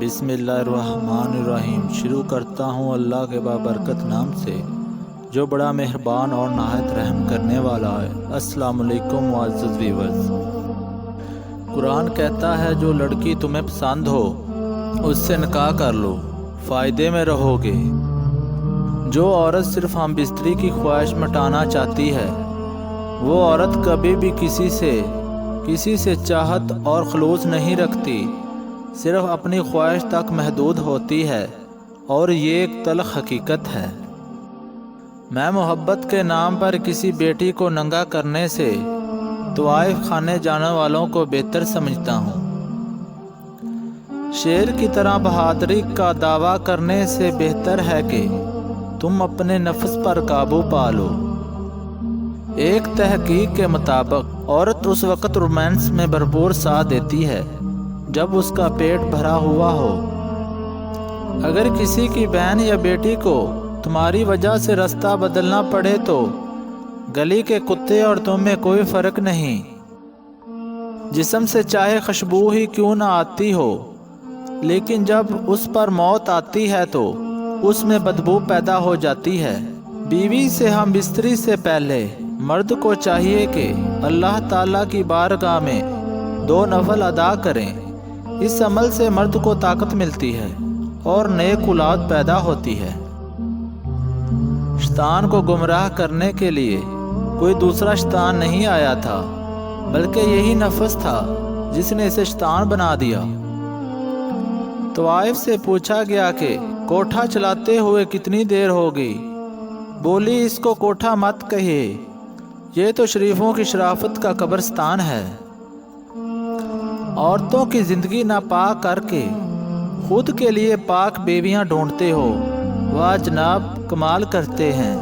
بسم اللہ الرحمن الرحیم۔ شروع کرتا ہوں اللہ کے بابرکت نام سے جو بڑا مہربان اور نہایت رحم کرنے والا ہے۔ السلام علیکم معزز ویورز۔ قرآن کہتا ہے جو لڑکی تمہیں پسند ہو اس سے نکاح کر لو، فائدے میں رہو گے۔ جو عورت صرف ہم بستری کی خواہش مٹانا چاہتی ہے وہ عورت کبھی بھی کسی سے چاہت اور خلوص نہیں رکھتی، صرف اپنی خواہش تک محدود ہوتی ہے، اور یہ ایک تلخ حقیقت ہے۔ میں محبت کے نام پر کسی بیٹی کو ننگا کرنے سے طوائف خانے جانے والوں کو بہتر سمجھتا ہوں۔ شیر کی طرح بہادری کا دعویٰ کرنے سے بہتر ہے کہ تم اپنے نفس پر قابو پا لو۔ ایک تحقیق کے مطابق عورت اس وقت رومانس میں بھرپور ساتھ دیتی ہے جب اس کا پیٹ بھرا ہوا ہو۔ اگر کسی کی بہن یا بیٹی کو تمہاری وجہ سے راستہ بدلنا پڑے تو گلی کے کتے اور تم میں کوئی فرق نہیں۔ جسم سے چاہے خوشبو ہی کیوں نہ آتی ہو، لیکن جب اس پر موت آتی ہے تو اس میں بدبو پیدا ہو جاتی ہے۔ بیوی سے ہم بستری سے پہلے مرد کو چاہیے کہ اللہ تعالیٰ کی بارگاہ میں 2 نفل ادا کریں۔ اس عمل سے مرد کو طاقت ملتی ہے اور نیک اولاد پیدا ہوتی ہے۔ شیطان کو گمراہ کرنے کے لیے کوئی دوسرا شیطان نہیں آیا تھا، بلکہ یہی نفس تھا جس نے اسے شیطان بنا دیا۔ طوائف سے پوچھا گیا کہ کوٹھا چلاتے ہوئے کتنی دیر ہوگی؟ بولی اس کو کوٹھا مت کہیے، یہ تو شریفوں کی شرافت کا قبرستان ہے۔ عورتوں کی زندگی ناپاک کر کے خود کے لیے پاک بیویاں ڈھونڈتے ہو، واہ جناب کمال کرتے ہیں۔